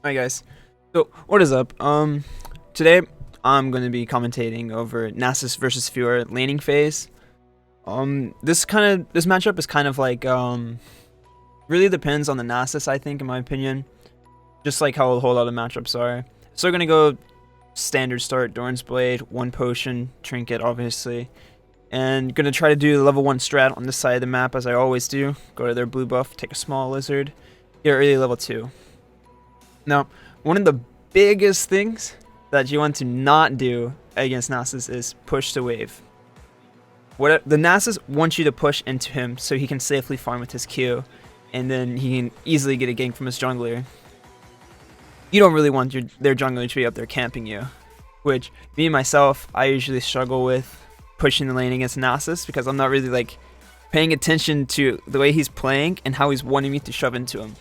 Alright guys, so what is up? Today I'm going to be commentating over Nasus versus Fiora laning phase. This matchup is kind of like really depends on the Nasus, I think, in my opinion. Just like how a whole lot of matchups are. So we're gonna go standard start, Dorn's Blade, one potion, trinket obviously, and gonna try to do the level 1 strat on this side of the map as I always do. Go to their blue buff, take a small lizard, get early level 2. Now, one of the biggest things that you want to not do against Nasus is push the wave. The Nasus wants you to push into him so he can safely farm with his Q, and then he can easily get a gank from his jungler. You don't really want their jungler to be up there camping you, which me and myself, I usually struggle with pushing the lane against Nasus because I'm not really like paying attention to the way he's playing and how he's wanting me to shove into him.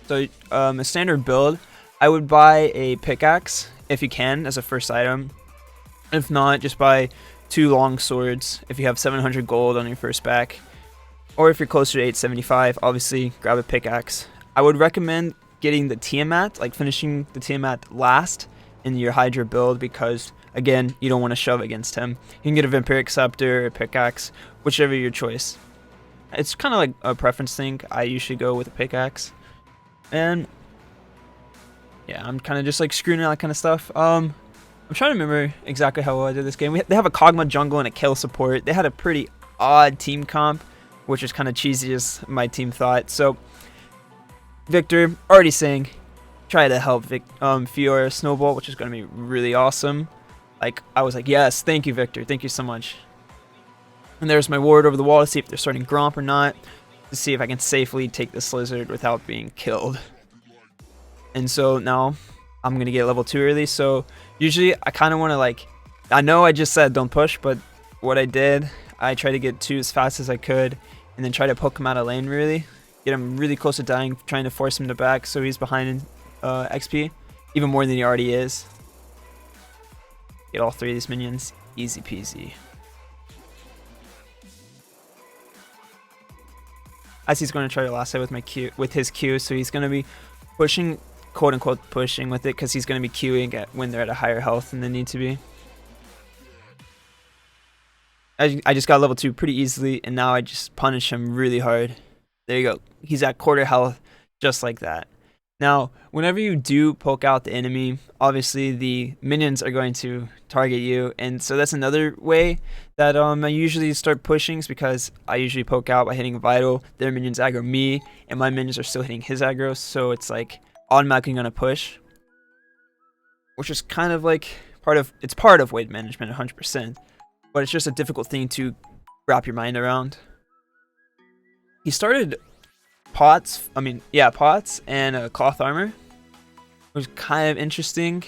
So a standard build, I would buy a pickaxe if you can as a first item. If not, just buy 2 long swords if you have 700 gold on your first back. Or if you're closer to 875, obviously grab a pickaxe. I would recommend getting the Tiamat, like finishing the Tiamat last in your Hydra build because, again, you don't want to shove against him. You can get a Vampiric Scepter or a pickaxe, whichever your choice. It's kind of like a preference thing. I usually go with a pickaxe. And yeah, I'm kind of just like screwing around that kind of stuff. I'm trying to remember exactly how well I did this game. They have a Kog'Maw jungle and a kill support. They had a pretty odd team comp, which is kind of cheesy as my team thought. So Victor already saying try to help Fiora snowball, which is going to be really awesome. Like, I was like, yes, thank you, Victor. Thank you so much. And there's my ward over the wall to see if they're starting Gromp or not, to see if I can safely take this lizard without being killed. And so now I'm going to get level 2 early. So usually I kind of want to, like, I know I just said don't push, but what I did, I tried to get 2 as fast as I could and then try to poke him out of lane really. Get him really close to dying, trying to force him to back so he's behind in XP, even more than he already is. Get all 3 of these minions, easy peasy. As he's going to try to last hit with with his Q, so he's going to be pushing, quote unquote pushing with it, because he's going to be queuing when they're at a higher health than they need to be. I just got level 2 pretty easily, and now I just punish him really hard. There you go. He's at quarter health, just like that. Now, whenever you do poke out the enemy, obviously the minions are going to target you, and so that's another way that I usually start pushing, is because I usually poke out by hitting Vital. Their minions aggro me, and my minions are still hitting his aggro, so it's like automatically gonna push, which is kind of like part of wave management 100%, but it's just a difficult thing to wrap your mind around. He started pots and cloth armor. It was kind of interesting.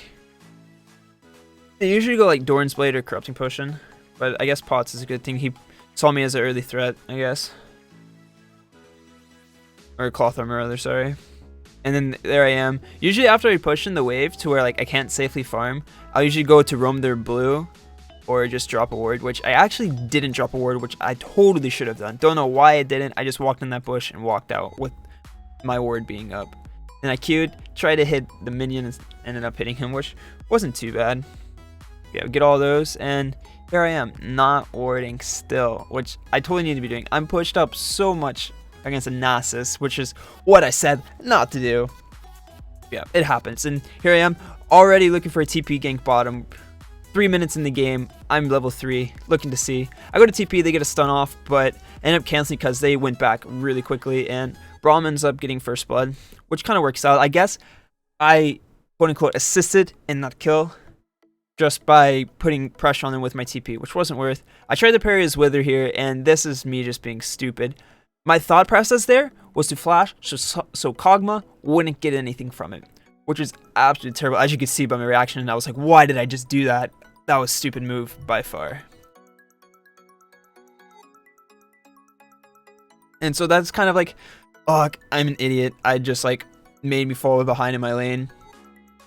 They usually go like Dorn's Blade or Corrupting Potion, but I guess pots is a good thing. He saw me as an early threat, I guess. Or cloth armor rather, sorry. And then there I am. Usually after I push in the wave to where like I can't safely farm, I'll usually go to roam their blue or just drop a ward, which I actually didn't drop a ward, which I totally should have done. Don't know why I didn't. I just walked in that bush and walked out with my ward being up. And I queued, tried to hit the minion, and ended up hitting him, which wasn't too bad. Yeah, get all those, and here I am, not warding still, which I totally need to be doing. I'm pushed up so much against a Nasus, which is what I said not to do. Yeah, it happens, and here I am, already looking for a TP gank bottom. 3 minutes in the game, I'm level 3, looking to see. I go to TP, they get a stun off, but end up canceling because they went back really quickly, and Braum ends up getting first blood, which kind of works out. I guess I, quote-unquote, assisted in that kill just by putting pressure on them with my TP, which wasn't worth. I tried to parry his Wither here, and this is me just being stupid. My thought process there was to flash so Kog'Maw wouldn't get anything from it, which is absolutely terrible, as you can see by my reaction, and I was like, why did I just do that? That was a stupid move by far. And so that's kind of like, oh, I'm an idiot. I just like made me fall behind in my lane.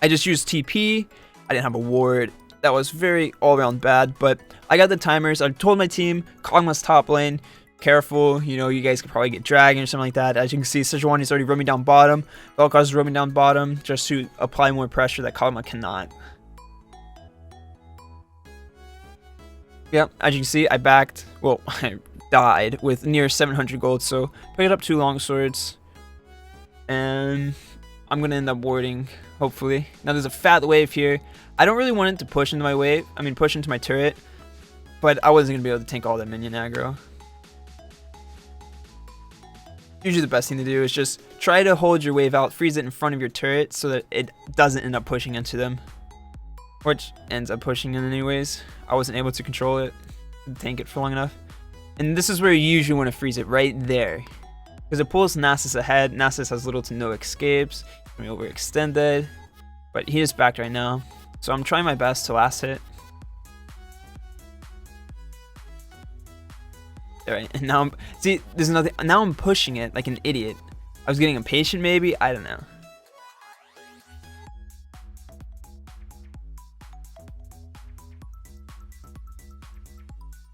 I just used TP. I didn't have a ward. That was very all around bad, but I got the timers. I told my team, Kog'Maw's top lane, careful. You know, you guys could probably get dragon or something like that. As you can see, Sejuani's already roaming down bottom. Vel'Koz is roaming down bottom just to apply more pressure that Kog'Maw cannot. Yep, as you can see, I backed, well, I died with near 700 gold, so picked up 2 longswords. And I'm going to end up warding, hopefully. Now there's a fat wave here. I don't really want it to push into my wave, push into my turret. But I wasn't going to be able to tank all that minion aggro. Usually the best thing to do is just try to hold your wave out, freeze it in front of your turret so that it doesn't end up pushing into them. Which ends up pushing in anyways. I wasn't able to control it, tank it for long enough. And this is where you usually want to freeze it, right there. Because it pulls Nasus ahead. Nasus has little to no escapes. He's going to be overextended. But he is backed right now. So I'm trying my best to last hit. Alright, and now see, there's nothing. Now I'm pushing it like an idiot. I was getting impatient maybe? I don't know.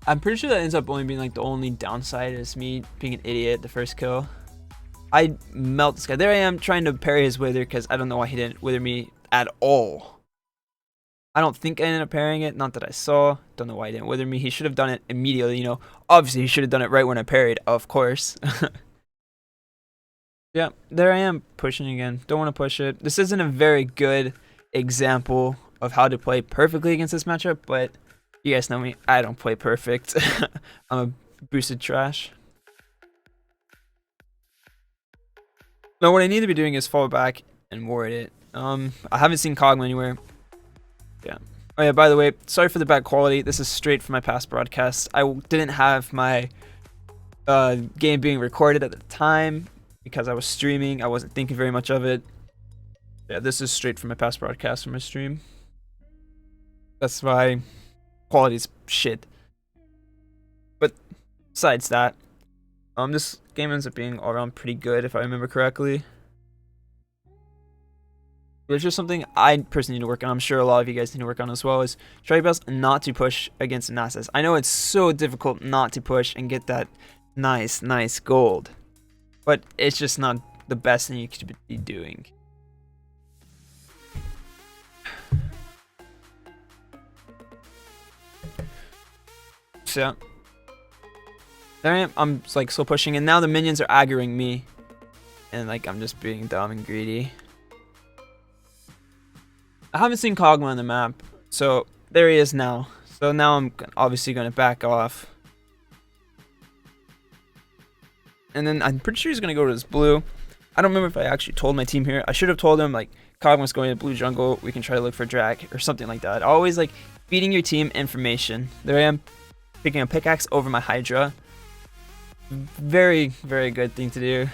I'm pretty sure that ends up only being like the only downside is me being an idiot the first kill. I melt this guy. There I am trying to parry his wither because I don't know why he didn't wither me at all. I don't think I ended up parrying it. Not that I saw. Don't know why he didn't wither me. He should have done it immediately, you know. Obviously, he should have done it right when I parried, of course. Yeah, there I am pushing again. Don't want to push it. This isn't a very good example of how to play perfectly against this matchup, but you guys know me. I don't play perfect. I'm a boosted trash. No, what I need to be doing is fall back and ward it. I haven't seen Kog'Maw anywhere. Yeah. Oh yeah, by the way, sorry for the bad quality. This is straight from my past broadcasts. I didn't have my game being recorded at the time because I was streaming. I wasn't thinking very much of it. Yeah, this is straight from my past broadcast from my stream. That's why quality's shit. But besides that, this game ends up being all around pretty good if I remember correctly. There's just something I personally need to work on. I'm sure a lot of you guys need to work on as well, is try your best not to push against Nasus. I know it's so difficult not to push and get that nice gold, but it's just not the best thing you could be doing. So yeah. There I am. I'm like slow pushing, and now the minions are aggroing me, and like I'm just being dumb and greedy. I haven't seen Kog'Maw on the map, so there he is now. So now I'm obviously going to back off. And then I'm pretty sure he's going to go to this blue. I don't remember if I actually told my team here. I should have told them, like, Kog'Maw's going to blue jungle. We can try to look for drag or something like that. Always, like, feeding your team information. There I am, picking a pickaxe over my Hydra. Very, very good thing to do.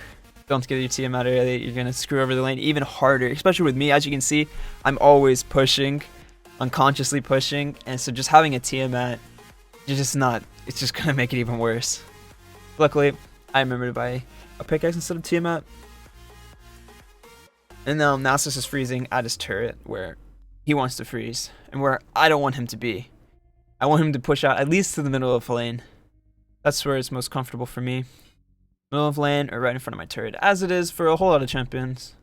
Don't get your team out early. You're going to screw over the lane even harder, especially with me. As you can see, I'm always pushing, unconsciously pushing. And so just having a Tiamat, you're just not, it's just going to make it even worse. Luckily, I remember to buy a pickaxe instead of Tiamat. And now Nasus is freezing at his turret where he wants to freeze and where I don't want him to be. I want him to push out at least to the middle of the lane. That's where it's most comfortable for me. Middle of lane or right in front of my turret, as it is for a whole lot of champions.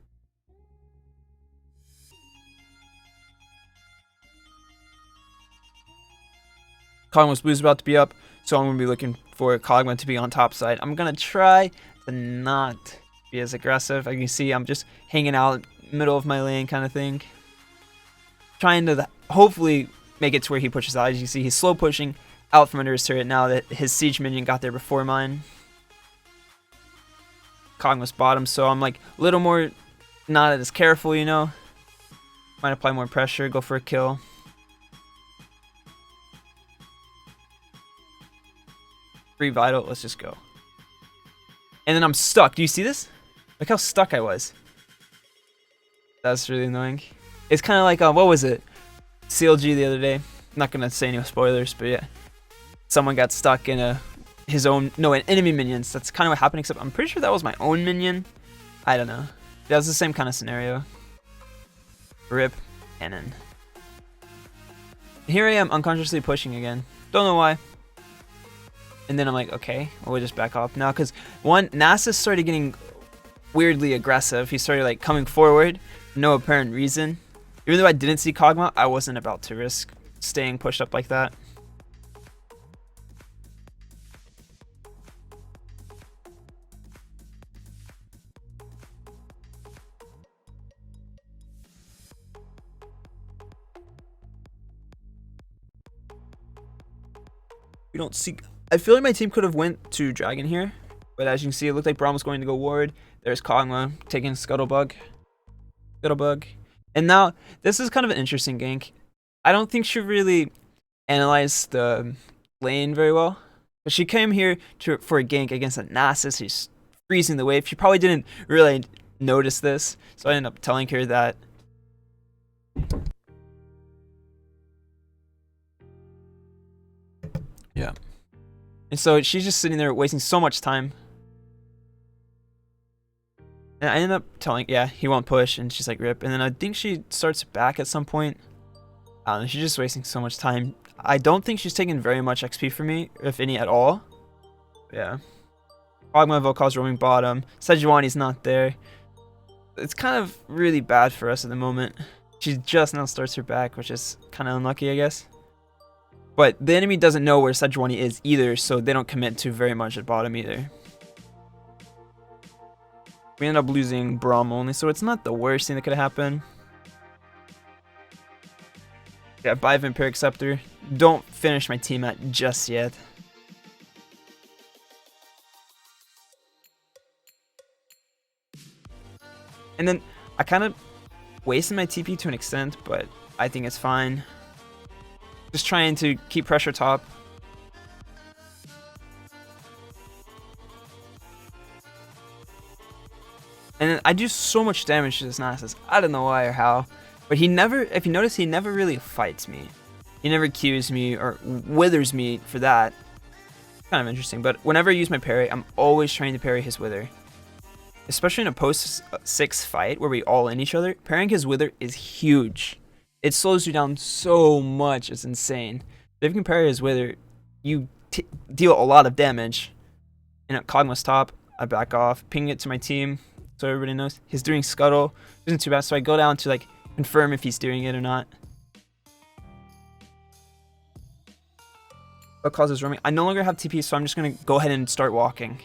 Kog'Maw's blue is about to be up, so I'm going to be looking for Kog'Maw to be on top side. I'm going to try to not be as aggressive. As you can see, I'm just hanging out middle of my lane kind of thing. Trying to hopefully make it to where he pushes out. As you can see, he's slow pushing out from under his turret now that his siege minion got there before mine. Kog'Maw's bottom, so I'm like a little more not as careful, you know. Might apply more pressure, go for a kill. Free vital, let's just go. And then I'm stuck. Do you see this? Look how stuck I was. That's really annoying. It's kind of like, what was it? CLG the other day. I'm not going to say any spoilers, but yeah. Someone got stuck in an enemy minions. That's kind of what happened, except I'm pretty sure that was my own minion. I don't know. That was the same kind of scenario. Rip cannon. Here I am unconsciously pushing again. Don't know why. And then I'm like, okay, well, we'll just back off now. Because one, Nasus started getting weirdly aggressive. He started like coming forward for no apparent reason. Even though I didn't see Kog'Maw, I wasn't about to risk staying pushed up like that. We don't see... I feel like my team could have went to Dragon here. But as you can see, it looked like Braum was going to go Ward. There's Kog'Maw taking Scuttlebug. And now, this is kind of an interesting gank. I don't think she really analyzed the lane very well. But she came here for a gank against a Nasus. She's freezing the wave. She probably didn't really notice this. So I ended up telling her that. Yeah. And so she's just sitting there wasting so much time. And I ended up telling, yeah, he won't push, and she's like, rip. And then I think she starts back at some point. I don't know, she's just wasting so much time. I don't think she's taking very much XP from me, if any at all. Yeah. Kog'Maw Volcal's roaming bottom. Sejuani's not there. It's kind of really bad for us at the moment. She just now starts her back, which is kind of unlucky, I guess. But the enemy doesn't know where Sejuani is either, so they don't commit to very much at bottom either. We end up losing Braum only, so it's not the worst thing that could happen. Yeah, buy Vampiric Scepter. Don't finish my team at just yet. And then I kind of wasted my TP to an extent, but I think it's fine. Just trying to keep pressure top. And then I do so much damage to this Nasus. I don't know why or how. But he never, if you notice, he never really fights me. He never Qs me or withers me for that. Kind of interesting. But whenever I use my parry, I'm always trying to parry his wither. Especially in a post-6 fight where we all in each other. Parrying his wither is huge. It slows you down so much. It's insane. If you can parry his wither, you deal a lot of damage. And at Kog'Maw's top, I back off, ping it to my team. So everybody knows he's doing Scuttle. Isn't too bad. So I go down to like confirm if he's doing it or not. What causes roaming? I no longer have TP, so I'm just gonna go ahead and start walking.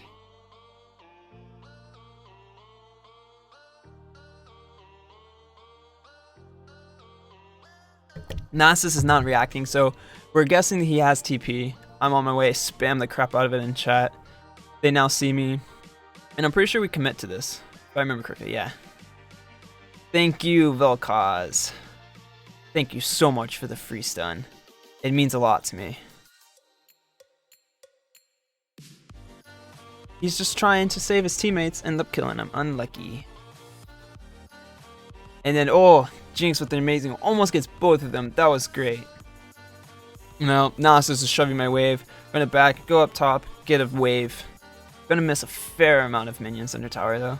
Nasus is not reacting, so we're guessing that he has TP. I'm on my way. Spam the crap out of it in chat. They now see me, and I'm pretty sure we commit to this. If I remember correctly, yeah. Thank you, Vel'Koz. Thank you so much for the free stun. It means a lot to me. He's just trying to save his teammates, end up killing him. Unlucky. And then, oh, Jinx with the amazing, almost gets both of them. That was great. No, Nasus is shoving my wave. Run it back, go up top, get a wave. Gonna miss a fair amount of minions under tower though.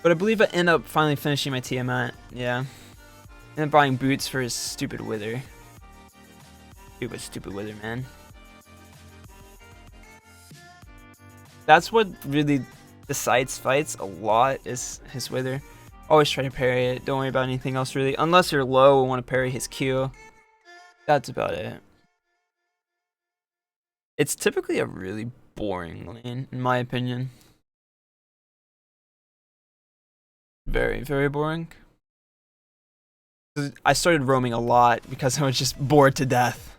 But I believe I end up finally finishing my Tiamat. Yeah. And buying boots for his stupid wither. Stupid wither, man. That's what really decides fights a lot, is his wither. Always try to parry it. Don't worry about anything else really. Unless you're low and want to parry his Q. That's about it. It's typically a really boring lane, in my opinion. Very, very boring. I started roaming a lot because I was just bored to death.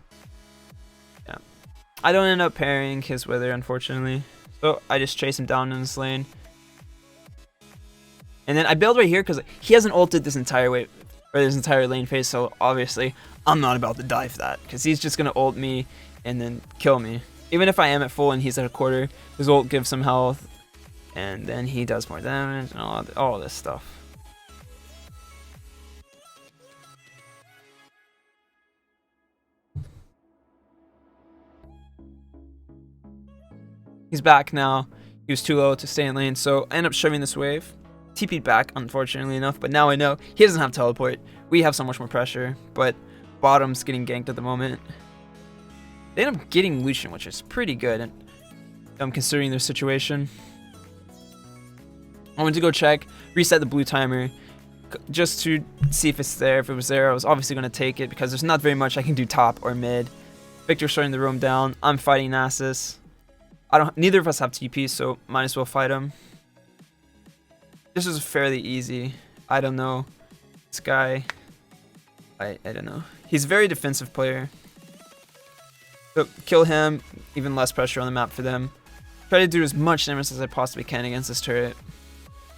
Yeah. I don't end up parrying his wither, unfortunately. So I just chase him down in this lane. And then I build right here because he hasn't ulted this entire wave, or this entire lane phase, so obviously I'm not about to die for that. Because he's just going to ult me and then kill me. Even if I am at full and he's at a quarter, his ult gives some health. And then he does more damage and all this stuff. He's back now. He was too low to stay in lane, so I end up shoving this wave. TP'd back, unfortunately enough, but now I know he doesn't have teleport. We have so much more pressure, but bottom's getting ganked at the moment. They end up getting Lucian, which is pretty good, and I'm considering their situation. I went to go check, reset the blue timer, just to see if it's there. If it was there, I was obviously going to take it because there's not very much I can do top or mid. Victor's starting to roam down. I'm fighting Nasus. Neither of us have TP, so might as well fight him. This was fairly easy. I don't know. This guy, I don't know. He's a very defensive player. So kill him, even less pressure on the map for them. Try to do as much damage as I possibly can against this turret.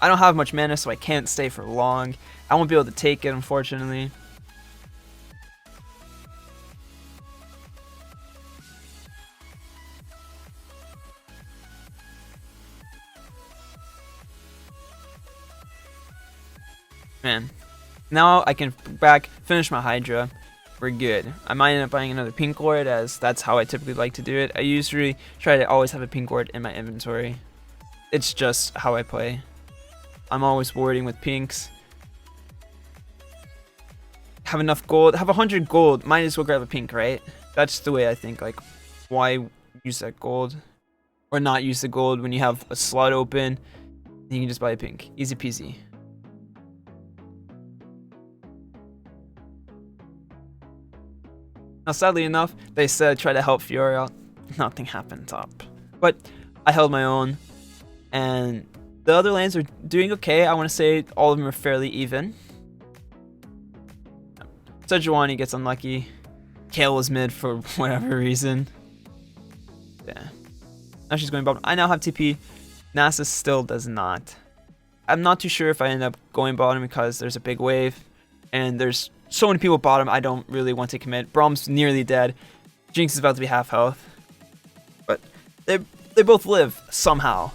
I don't have much mana, so I can't stay for long. I won't be able to take it, unfortunately. Man, now I can finish my Hydra. We're good. I might end up buying another pink ward, as that's how I typically like to do it. I usually try to always have a pink ward in my inventory. It's just how I play. I'm always warding with pinks. Have enough gold. Have 100 gold. Might as well grab a pink, right? That's the way I think. Like, why use that gold? Or not use the gold when you have a slot open. You can just buy a pink. Easy peasy. Now, sadly enough, they said try to help Fiora out. Nothing happened top. But I held my own. And the other lanes are doing okay. I want to say all of them are fairly even. Sejuani gets unlucky. Kale was mid for whatever reason. Yeah. Now she's going bottom. I now have TP. Nasus still does not. I'm not too sure if I end up going bottom because there's a big wave. And there's so many people bottom, I don't really want to commit. Brom's nearly dead. Jinx is about to be half health. But they both live somehow.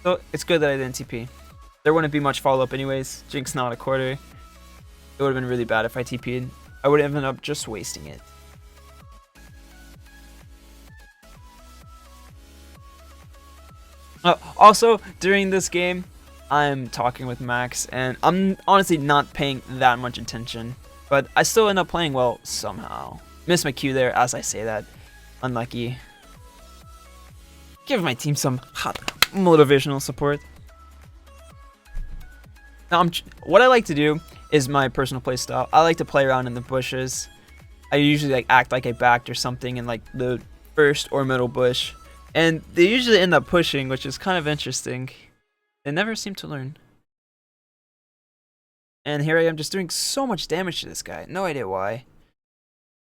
So it's good that I didn't TP. There wouldn't be much follow-up anyways. Jinx not a quarter. It would have been really bad if I TP'd. I would have ended up just wasting it. Also, during this game, I'm talking with Max, and I'm honestly not paying that much attention. But I still end up playing well somehow. Miss my Q there as I say that. Unlucky. Give my team some hot motivational support. Now, what I like to do is my personal play style. I like to play around in the bushes. I usually act like I backed or something in the first or middle bush. And they usually end up pushing, which is kind of interesting. They never seem to learn. And here I am just doing so much damage to this guy. No idea why.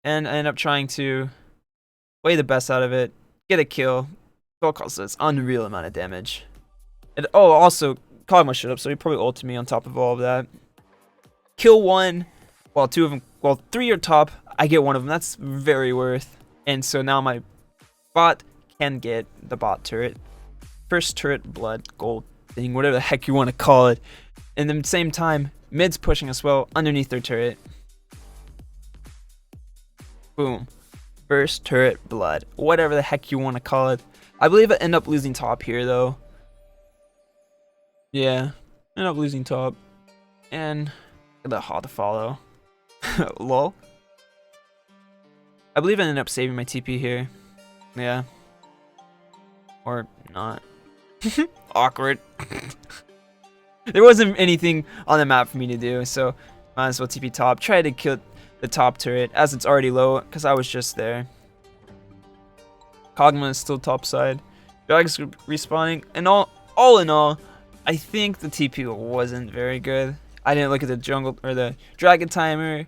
And I end up trying to play the best out of it. Get a kill. Well, cause this unreal amount of damage. And also, Kog'Maw showed up, so he probably ulted me on top of all of that. Kill one, while three are top. I get one of them. That's very worth. And so now my bot can get the bot turret. First turret, blood, gold thing, whatever the heck you want to call it. And then at the same time, mid's pushing us well underneath their turret. Boom. First turret, blood. Whatever the heck you want to call it. I believe I end up losing top here, though. Yeah. End up losing top. And the hard to follow. Lol. I believe I ended up saving my TP here. Yeah. Or not. Awkward. There wasn't anything on the map for me to do, so might as well TP top. Try to kill the top turret as it's already low, because I was just there. Kog'Maw is still top side. Dragon's respawning, and all in all, I think the TP wasn't very good. I didn't look at the jungle or the dragon timer.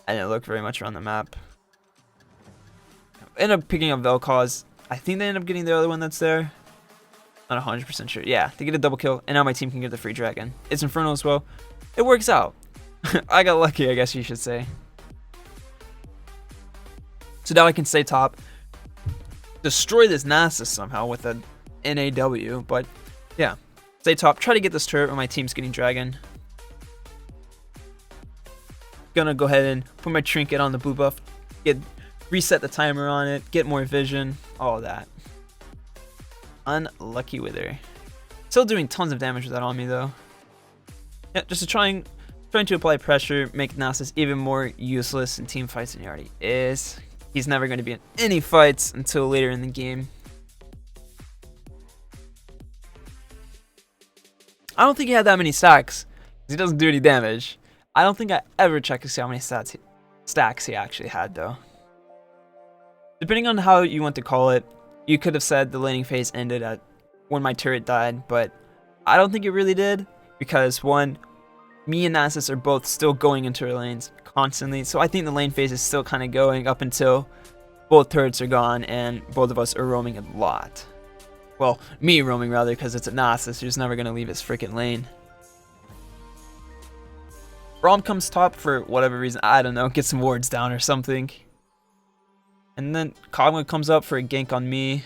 I didn't look very much around the map. I ended up picking up Vel'Koz. I think they ended up getting the other one that's there. Not 100% sure. Yeah, they get a double kill, and now my team can get the free dragon. It's Inferno as well. It works out. I got lucky, I guess you should say. So now I can stay top. Destroy this Nasus somehow with a NAW, but yeah. Stay top. Try to get this turret when my team's getting dragon. Gonna go ahead and put my trinket on the blue buff. Reset the timer on it. Get more vision. All of that. Unlucky with her. Still doing tons of damage with that on me though. Yeah, just trying to apply pressure, make Nasus even more useless in team fights than he already is. He's never going to be in any fights until later in the game. I don't think he had that many stacks. He doesn't do any damage. I don't think I ever checked to see how many stacks he actually had, though. Depending on how you want to call it, you could have said the laning phase ended at when my turret died, but I don't think it really did, because one, me and Nasus are both still going into our lanes constantly, so I think the lane phase is still kind of going up until both turrets are gone and both of us are roaming a lot. Well, me roaming rather, because it's a Nasus who's never going to leave his freaking lane. Rom comes top for whatever reason, I don't know, get some wards down or something. And then Kog'Maw comes up for a gank on me.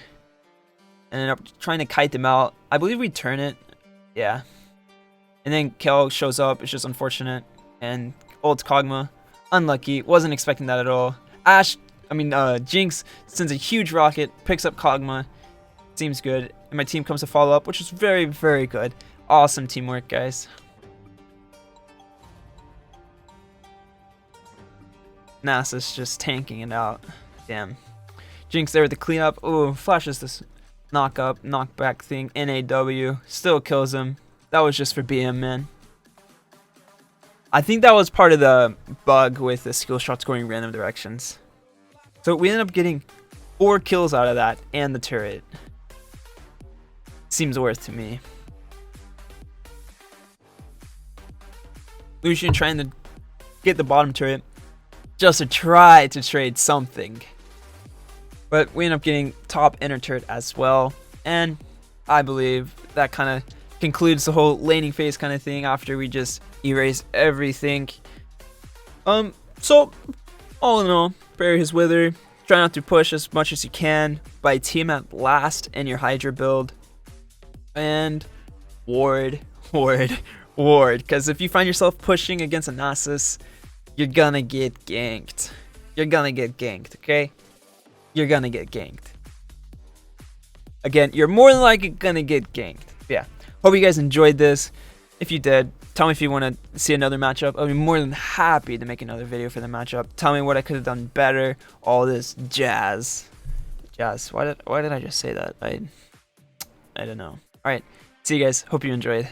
And I'm trying to kite them out. I believe we turn it. Yeah. And then Kel shows up, it's just unfortunate. And ults Kog'Maw. Unlucky, wasn't expecting that at all. Jinx sends a huge rocket, picks up Kog'Maw. Seems good. And my team comes to follow up, which is very, very good. Awesome teamwork, guys. Nasus just tanking it out. Damn. Jinx there with the cleanup. Ooh, flashes this knockback thing. NAW. Still kills him. That was just for BM, man. I think that was part of the bug with the skill shots going random directions. So we ended up getting 4 kills out of that and the turret. Seems worth to me. Lucian trying to get the bottom turret just to try to trade something. But we end up getting top inner turret as well. And I believe that kind of concludes the whole laning phase kind of thing after we just erase everything. So all in all, bury his wither. Try not to push as much as you can. Buy team at last in your Hydra build. And ward. Because if you find yourself pushing against a Nasus, you're gonna get ganked. You're gonna get ganked, okay? You're gonna get ganked. Again, you're more than likely gonna get ganked. Yeah. Hope you guys enjoyed this. If you did, tell me if you want to see another matchup. I'll be more than happy to make another video for the matchup. Tell me what I could have done better. All this jazz. Why did I just say that? I don't know. Alright. See you guys. Hope you enjoyed.